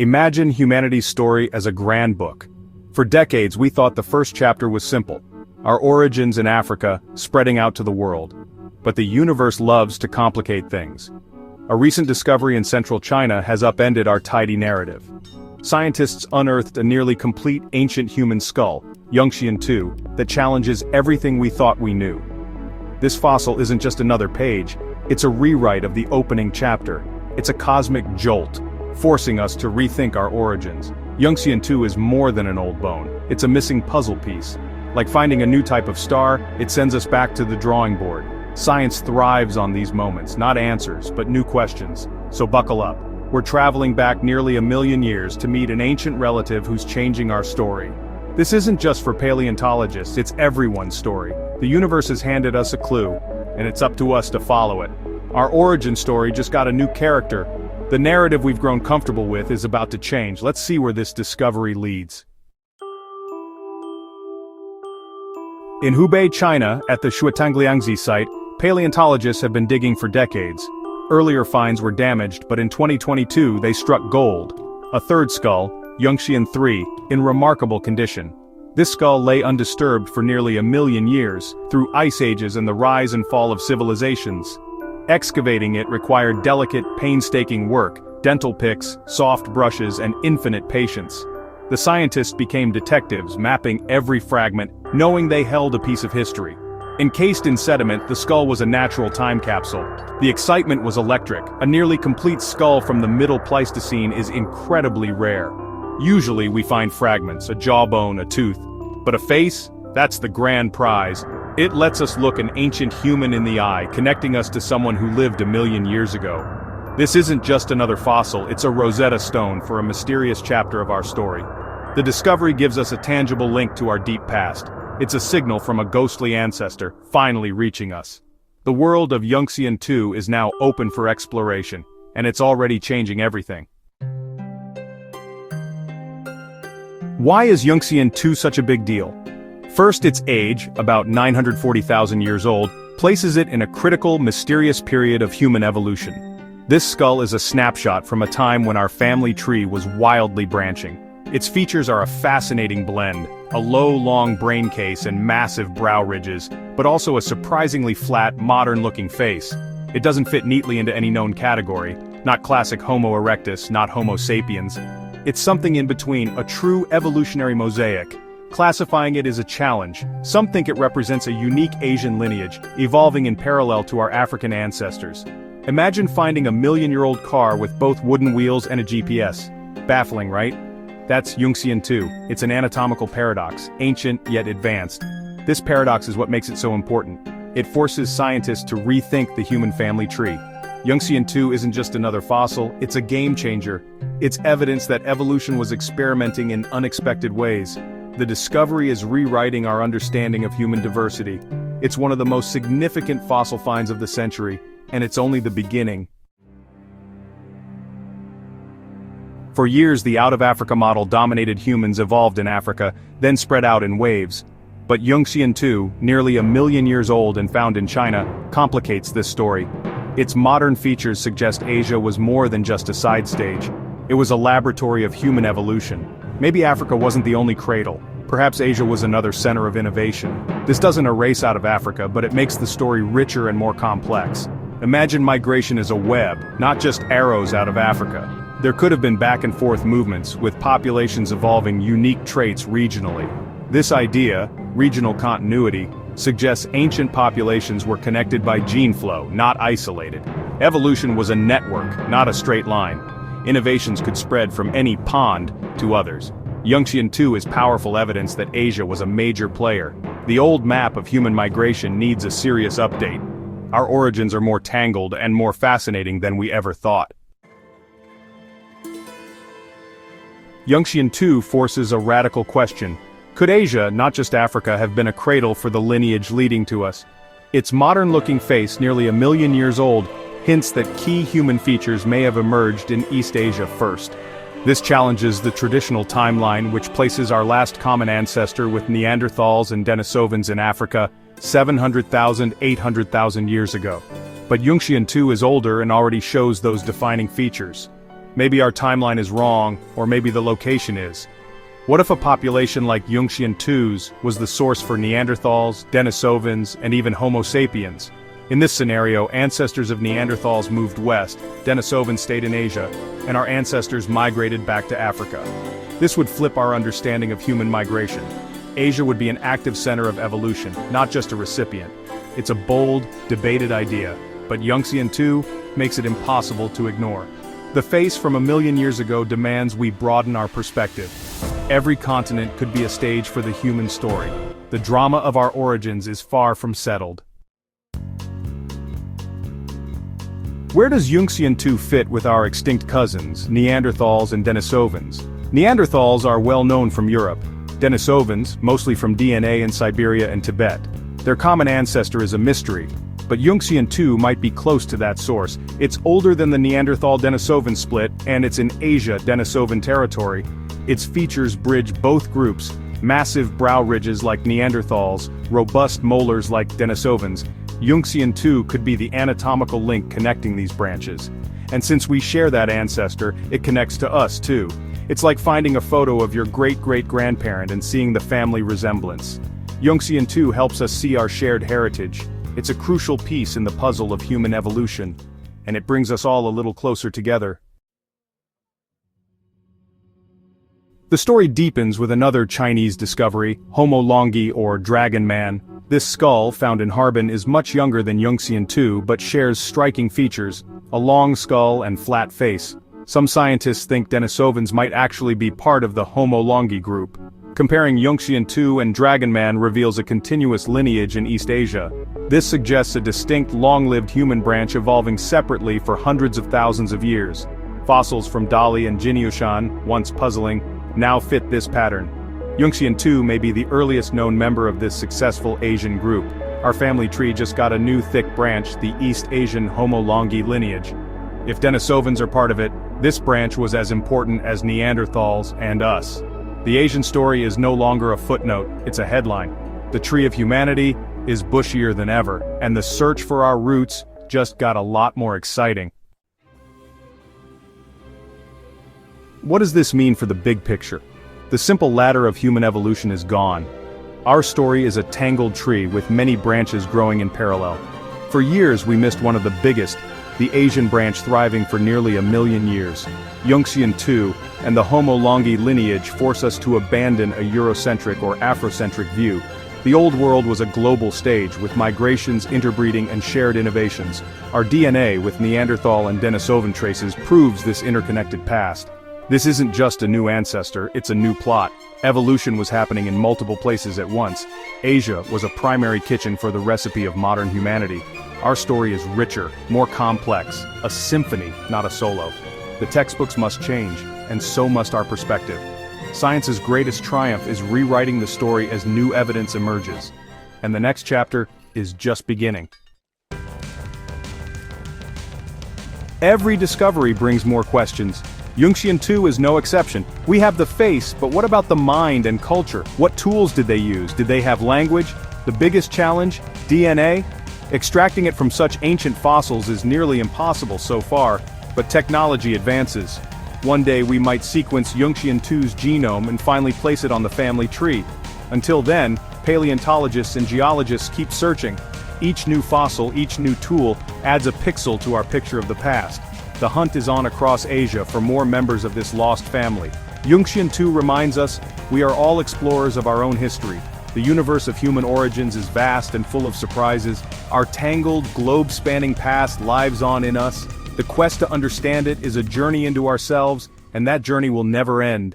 Imagine humanity's story as a grand book. For decades we thought the first chapter was simple. Our origins in Africa, spreading out to the world. But the universe loves to complicate things. A recent discovery in central China has upended our tidy narrative. Scientists unearthed a nearly complete ancient human skull, Yunxian 2, that challenges everything we thought we knew. This fossil isn't just another page, it's a rewrite of the opening chapter. It's a cosmic jolt, forcing us to rethink our origins. Yunxian 2 is more than an old bone, it's a missing puzzle piece. Like finding a new type of star, it sends us back to the drawing board. Science thrives on these moments, not answers, but new questions. So buckle up. We're traveling back nearly 1,000,000 years to meet an ancient relative who's changing our story. This isn't just for paleontologists, it's everyone's story. The universe has handed us a clue, and it's up to us to follow it. Our origin story just got a new character. The narrative we've grown comfortable with is about to change. Let's see where this discovery leads. In Hubei, China, at the Shuotangliangzi site, paleontologists have been digging for decades. Earlier finds were damaged, but in 2022 they struck gold. A third skull, Yunxian 3, in remarkable condition. This skull lay undisturbed for nearly 1,000,000 years, through ice ages and the rise and fall of civilizations. Excavating it required delicate, painstaking work, dental picks, soft brushes, and infinite patience. The scientists became detectives, mapping every fragment, knowing they held a piece of history. Encased in sediment, the skull was a natural time capsule. The excitement was electric. A nearly complete skull from the Middle Pleistocene is incredibly rare. Usually we find fragments, a jawbone, a tooth. But a face? That's the grand prize. It lets us look an ancient human in the eye, connecting us to someone who lived 1,000,000 years ago. This isn't just another fossil, it's a Rosetta Stone for a mysterious chapter of our story. The discovery gives us a tangible link to our deep past. It's a signal from a ghostly ancestor, finally reaching us. The world of Yunxian 2 is now open for exploration, and it's already changing everything. Why is Yunxian 2 such a big deal? First, its age, about 940,000 years old, places it in a critical, mysterious period of human evolution. This skull is a snapshot from a time when our family tree was wildly branching. Its features are a fascinating blend, a low, long brain case and massive brow ridges, but also a surprisingly flat, modern-looking face. It doesn't fit neatly into any known category, not classic Homo erectus, not Homo sapiens. It's something in between, a true evolutionary mosaic. Classifying it is a challenge. Some think it represents a unique Asian lineage, evolving in parallel to our African ancestors. Imagine finding a 1,000,000-year-old car with both wooden wheels and a GPS. Baffling, right? That's Yunxian 2. It's an anatomical paradox, ancient yet advanced. This paradox is what makes it so important. It forces scientists to rethink the human family tree. Yunxian 2 isn't just another fossil, it's a game changer. It's evidence that evolution was experimenting in unexpected ways. The discovery is rewriting our understanding of human diversity. It's one of the most significant fossil finds of the century, and it's only the beginning. For years the out-of-Africa model dominated humans evolved in Africa, then spread out in waves. But Yunxian 2, nearly 1,000,000 years old and found in China, complicates this story. Its modern features suggest Asia was more than just a side stage. It was a laboratory of human evolution. Maybe Africa wasn't the only cradle. Perhaps Asia was another center of innovation. This doesn't erase out of Africa, but it makes the story richer and more complex. Imagine migration as a web, not just arrows out of Africa. There could have been back-and-forth movements, with populations evolving unique traits regionally. This idea, regional continuity, suggests ancient populations were connected by gene flow, not isolated. Evolution was a network, not a straight line. Innovations could spread from any pond to others. Yunxian 2 is powerful evidence that Asia was a major player. The old map of human migration needs a serious update. Our origins are more tangled and more fascinating than we ever thought. Yunxian 2 forces a radical question. Could Asia, not just Africa, have been a cradle for the lineage leading to us? Its modern-looking face, nearly 1,000,000 years old, hints that key human features may have emerged in East Asia first. This challenges the traditional timeline, which places our last common ancestor with Neanderthals and Denisovans in Africa 700,000, 800,000 years ago. But Yunxian 2 is older and already shows those defining features. Maybe our timeline is wrong, or maybe the location is. What if a population like Yunxian 2s was the source for Neanderthals, Denisovans, and even Homo sapiens? In this scenario, ancestors of Neanderthals moved west, Denisovans stayed in Asia, and our ancestors migrated back to Africa. This would flip our understanding of human migration. Asia would be an active center of evolution, not just a recipient. It's a bold, debated idea, but Yunxian 2 makes it impossible to ignore. The face from a million years ago demands we broaden our perspective. Every continent could be a stage for the human story. The drama of our origins is far from settled. Where does Yunxian 2 fit with our extinct cousins, Neanderthals and Denisovans? Neanderthals are well known from Europe. Denisovans, mostly from DNA in Siberia and Tibet. Their common ancestor is a mystery, but Yunxian 2 might be close to that source. It's older than the Neanderthal-Denisovan split, and it's in Asia Denisovan territory. Its features bridge both groups: massive brow ridges like Neanderthals, robust molars like Denisovans. Yunxian 2 could be the anatomical link connecting these branches. And since we share that ancestor, it connects to us too. It's like finding a photo of your great-great-grandparent and seeing the family resemblance. Yunxian 2 helps us see our shared heritage. It's a crucial piece in the puzzle of human evolution, and it brings us all a little closer together. The story deepens with another Chinese discovery, Homo longi or Dragon Man. This skull, found in Harbin, is much younger than Yunxian 2 but shares striking features: a long skull and flat face. Some scientists think Denisovans might actually be part of the Homo longi group. Comparing Yunxian 2 and Dragon Man reveals a continuous lineage in East Asia. This suggests a distinct, long-lived human branch evolving separately for hundreds of thousands of years. Fossils from Dali and Yunxian, once puzzling, now fit this pattern. Yunxian 2 may be the earliest known member of this successful Asian group. Our family tree just got a new thick branch, the East Asian Homo longi lineage. If Denisovans are part of it, this branch was as important as Neanderthals and us. The Asian story is no longer a footnote, it's a headline. The tree of humanity is bushier than ever, and the search for our roots just got a lot more exciting. What does this mean for the big picture? The simple ladder of human evolution is gone. Our story is a tangled tree with many branches growing in parallel. For years we missed one of the biggest, the Asian branch thriving for nearly 1,000,000 years. Yunxian 2 and the Homo longi lineage force us to abandon a Eurocentric or Afrocentric view. The old world was a global stage with migrations, interbreeding, and shared innovations. Our DNA, with Neanderthal and Denisovan traces, proves this interconnected past. This isn't just a new ancestor, it's a new plot. Evolution was happening in multiple places at once. Asia was a primary kitchen for the recipe of modern humanity. Our story is richer, more complex, a symphony, not a solo. The textbooks must change, and so must our perspective. Science's greatest triumph is rewriting the story as new evidence emerges. And the next chapter is just beginning. Every discovery brings more questions. Yunxian 2 is no exception. We have the face, but what about the mind and culture? What tools did they use? Did they have language? The biggest challenge? DNA? Extracting it from such ancient fossils is nearly impossible so far, but technology advances. One day we might sequence Yunxian 2's genome and finally place it on the family tree. Until then, paleontologists and geologists keep searching. Each new fossil, each new tool, adds a pixel to our picture of the past. The hunt is on across Asia for more members of this lost family. Yunxian 2 reminds us, we are all explorers of our own history. The universe of human origins is vast and full of surprises. Our tangled, globe-spanning past lives on in us. The quest to understand it is a journey into ourselves, and that journey will never end.